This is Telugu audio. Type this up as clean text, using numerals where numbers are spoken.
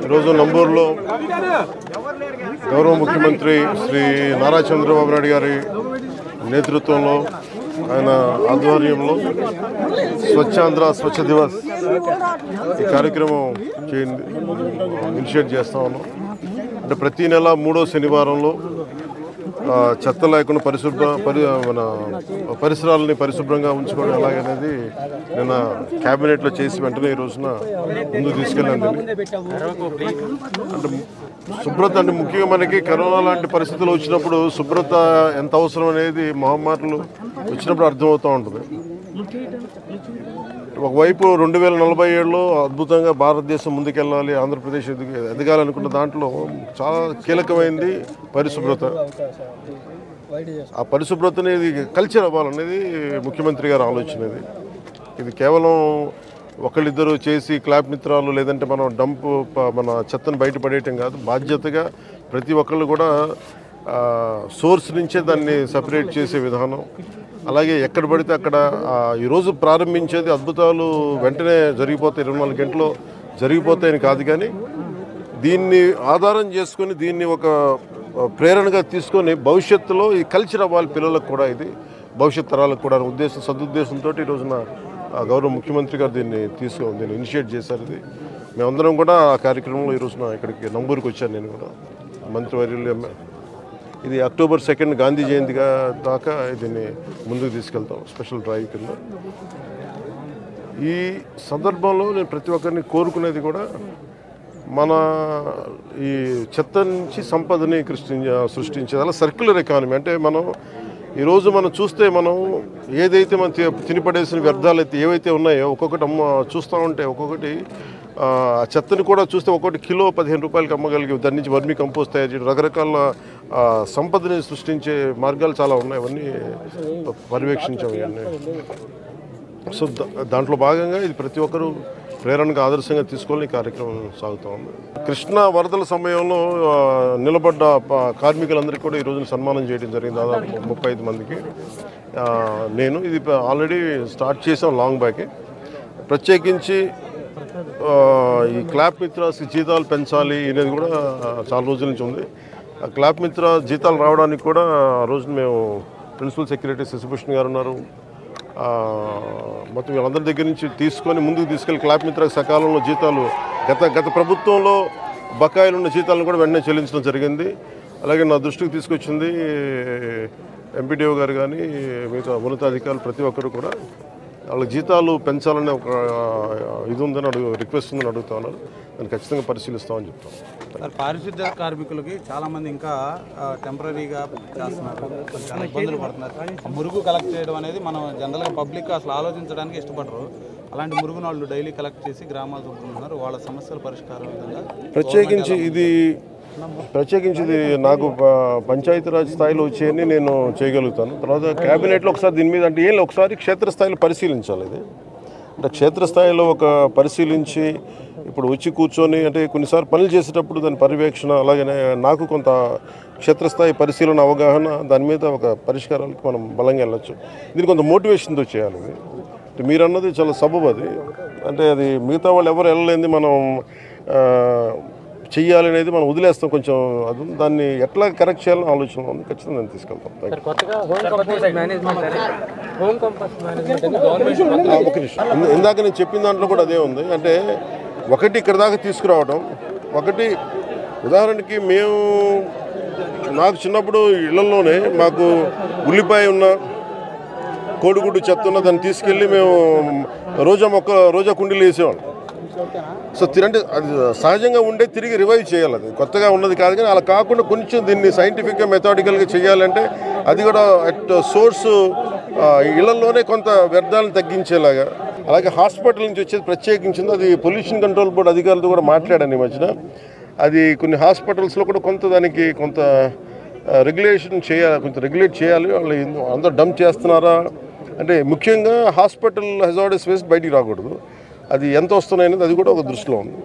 ఈరోజు నంబూరులో గౌరవ ముఖ్యమంత్రి శ్రీ నారా చంద్రబాబు నాయుడు గారి నేతృత్వంలో ఆయన ఆధ్వర్యంలో స్వచ్ఛాంధ్ర స్వచ్ఛ దివస్ ఈ కార్యక్రమం ఇనిషియేట్ చేస్తా ఉన్నాం. అంటే ప్రతి నెల 3వ శనివారంలో చెత్త లేకుండా మన పరిసరాలని పరిశుభ్రంగా ఉంచుకోవడం ఎలాగనేది నిన్న క్యాబినెట్లో చేసి వెంటనే ఈ రోజున ముందుకు తీసుకెళ్ళాను. అంటే శుభ్రత అంటే ముఖ్యంగా మనకి కరోనా లాంటి పరిస్థితులు వచ్చినప్పుడు శుభ్రత ఎంత అవసరం అనేది మహమ్మారులు వచ్చినప్పుడు అర్థమవుతూ ఉంటుంది. ఒకవైపు 2047లో అద్భుతంగా భారతదేశం ముందుకెళ్ళాలి, ఆంధ్రప్రదేశ్ ఎదగాలనుకున్న దాంట్లో చాలా కీలకమైనది పరిశుభ్రత. ఆ పరిశుభ్రతని ఇది కల్చర్ అవ్వాలనేది ముఖ్యమంత్రి గారి ఆలోచన. ఇది కేవలం ఒకళ్ళిద్దరు చేసి క్లాప్ మిత్రాలు లేదంటే మనం మన చెత్తను బయటపడేయటం కాదు. బాధ్యతగా ప్రతి ఒక్కళ్ళు కూడా సోర్స్ నుంచే దాన్ని సపరేట్ చేసే విధానం. అలాగే ఎక్కడ పడితే అక్కడ ఈరోజు ప్రారంభించేది అద్భుతాలు వెంటనే జరిగిపోతాయి, 24 గంటల్లో జరిగిపోతాయని కాదు, కానీ దీన్ని ఆధారం చేసుకొని దీన్ని ఒక ప్రేరణగా తీసుకొని భవిష్యత్తులో ఈ కల్చర్ అవ్వాలి పిల్లలకు కూడా, ఇది భవిష్యత్ తరాలకు కూడా సదుద్దేశంతో ఈ రోజున గౌరవ ముఖ్యమంత్రి గారు దీన్ని ఇనిషియేట్ చేశారు. ఇది మేమందరం కూడా ఆ కార్యక్రమంలో ఈ రోజున ఇక్కడికి నంబూరుకి వచ్చాను. నేను కూడా మంత్రివర్యులు ఇది అక్టోబర్ 2 గాంధీ జయంతిగా దాకా దీన్ని ముందుకు తీసుకెళ్తాం స్పెషల్ డ్రైవ్ కింద. ఈ సందర్భంలో నేను ప్రతి ఒక్కరిని కోరుకునేది కూడా మన ఈ చెత్త నుంచి సంపదని సృష్టించేది అలా సర్క్యులర్ ఎకానమీ. అంటే ఈరోజు మనం చూస్తే మనం ఏదైతే మనం తినిపడేసిన వ్యర్థాలు అయితే ఏవైతే ఉన్నాయో ఒక్కొక్కటి చూస్తూ ఉంటే ఒక్కొక్కటి ఆ చెత్తని కూడా చూస్తే ఒక్కొక్కటి కిలో 15 రూపాయలకి అమ్మగలిగి దాని నుంచి వర్మీ కంపోస్ట్ తయారు చేయడం, రకరకాల సంపదని సృష్టించే మార్గాలు చాలా ఉన్నాయి. అవన్నీ పర్యవేక్షించాము ఇవన్నీ. సో దాంట్లో భాగంగా ఇది ప్రతి ఒక్కరూ ప్రేరణగా ఆదర్శంగా తీసుకొని ఈ కార్యక్రమం సాగుతూ ఉంది. కృష్ణా వరదల సమయంలో నిలబడ్డ కార్మికులందరికీ కూడా ఈ రోజున సన్మానం చేయడం జరిగింది, దాదాపు 35 మందికి. నేను ఇది ఆల్రెడీ స్టార్ట్ చేసాం లాంగ్ బ్యాకే. ప్రత్యేకించి ఈ క్లాప్ మిత్రాస్కి జీతాలు పెంచాలి అనేది కూడా చాలా రోజుల నుంచి ఉంది. ఆ క్లాప్ మిత్ర జీతాలు రావడానికి కూడా ఆ రోజున మేము ప్రిన్సిపల్ సెక్రటరీ శశిభూషణ్ గారు ఉన్నారు, మొత్తం వీళ్ళందరి దగ్గర నుంచి తీసుకొని ముందుకు తీసుకెళ్ళి క్లాప్ మిత్రకు సకాలంలో జీతాలు గత ప్రభుత్వంలో బకాయిలు ఉన్న జీతాలను కూడా వెంటనే చెల్లించడం జరిగింది. అలాగే నా దృష్టికి తీసుకొచ్చింది ఎంపీడీఓ గారు కానీ మిగతా ఉన్నతాధికారులు ప్రతి ఒక్కరు కూడా వాళ్ళ జీతాలు పెంచాలనే ఒక ఇది ఉందని రిక్వెస్ట్ ఉందని అడుగుతా ఉన్నారు. దాన్ని ఖచ్చితంగా పరిశీలిస్తామని చెప్తాం. పారిశుద్ధ్య కార్మికులకి చాలామంది ఇంకా టెంపరీగా చేస్తున్నారు, చాలా ఇబ్బందులు పడుతున్నారు. మురుగు కలెక్ట్ చేయడం అనేది మనం జనరల్గా పబ్లిక్ అసలు ఆలోచించడానికి ఇష్టపడరు. అలాంటి మురుగును వాళ్ళు డైలీ కలెక్ట్ చేసి గ్రామాలు చూపుతున్నారు. వాళ్ళ సమస్యల పరిష్కారం విధంగా ప్రత్యేకించి ఇది నాకు పంచాయతీరాజ్ స్థాయిలో వచ్చేయని నేను చేయగలుగుతాను. తర్వాత క్యాబినెట్లో ఒకసారి దీని మీద అంటే ఒకసారి క్షేత్రస్థాయిలో పరిశీలించాలి. ఇది అంటే క్షేత్రస్థాయిలో ఒక పరిశీలించి ఇప్పుడు వచ్చి కూర్చొని అంటే కొన్నిసార్లు పనులు చేసేటప్పుడు దాని పర్యవేక్షణ, అలాగే నాకు కొంత క్షేత్రస్థాయి పరిశీలన అవగాహన, దాని మీద ఒక పరిష్కారాలకు మనం బలంగా వెళ్ళచ్చు. దీనికి కొంత మోటివేషన్తో చేయాలి. ఇది మీరు అన్నది చాలా సబబు. అది అంటే అది మిగతా వాళ్ళు ఎవరు వెళ్ళలేంది మనం చెయ్యాలి అనేది మనం వదిలేస్తాం. కొంచెం అది దాన్ని ఎట్లా కరెక్ట్ చేయాలని ఆలోచన ఉంది. ఖచ్చితంగా దాన్ని తీసుకెళ్తాం. ఒక నిమిషం, ఇందాక నేను చెప్పిన దాంట్లో కూడా అదే ఉంది. అంటే ఒకటి ఇక్కడ దాకా తీసుకురావడం, ఒకటి ఉదాహరణకి నాకు చిన్నప్పుడు ఇళ్లలోనే మాకు ఉల్లిపాయ ఉన్న కోడిగుడ్డు చెత్త ఉన్న దాన్ని తీసుకెళ్ళి మేము రోజా కుండీలు వేసేవాళ్ళం. సో అంటే అది సహజంగా ఉండే తిరిగి రివైవ్ చేయాలి. అది కొత్తగా ఉన్నది కాదు, కానీ అలా కాకుండా కొంచెం దీన్ని సైంటిఫిక్గా మెథాడికల్గా చేయాలంటే అది కూడా అట్ సోర్సు ఇళ్లలోనే కొంత వ్యర్థాలను తగ్గించేలాగా. అలాగే హాస్పిటల్ నుంచి వచ్చేది ప్రత్యేకించింది, అది పొల్యూషన్ కంట్రోల్ బోర్డు అధికారులతో కూడా మాట్లాడాను ఈ మధ్యన. అది కొన్ని హాస్పిటల్స్లో కూడా దానికి కొంత రెగ్యులేషన్ చేయాలి, కొంచెం రెగ్యులేట్ చేయాలి. వాళ్ళు అందరూ డంప్ చేస్తున్నారా అంటే ముఖ్యంగా హాస్పిటల్ హెజార్డస్ వేస్ట్ బయటికి రాకూడదు. అది ఎంత వస్తున్నాయనేది అది కూడా ఒక దృష్టిలో ఉంది.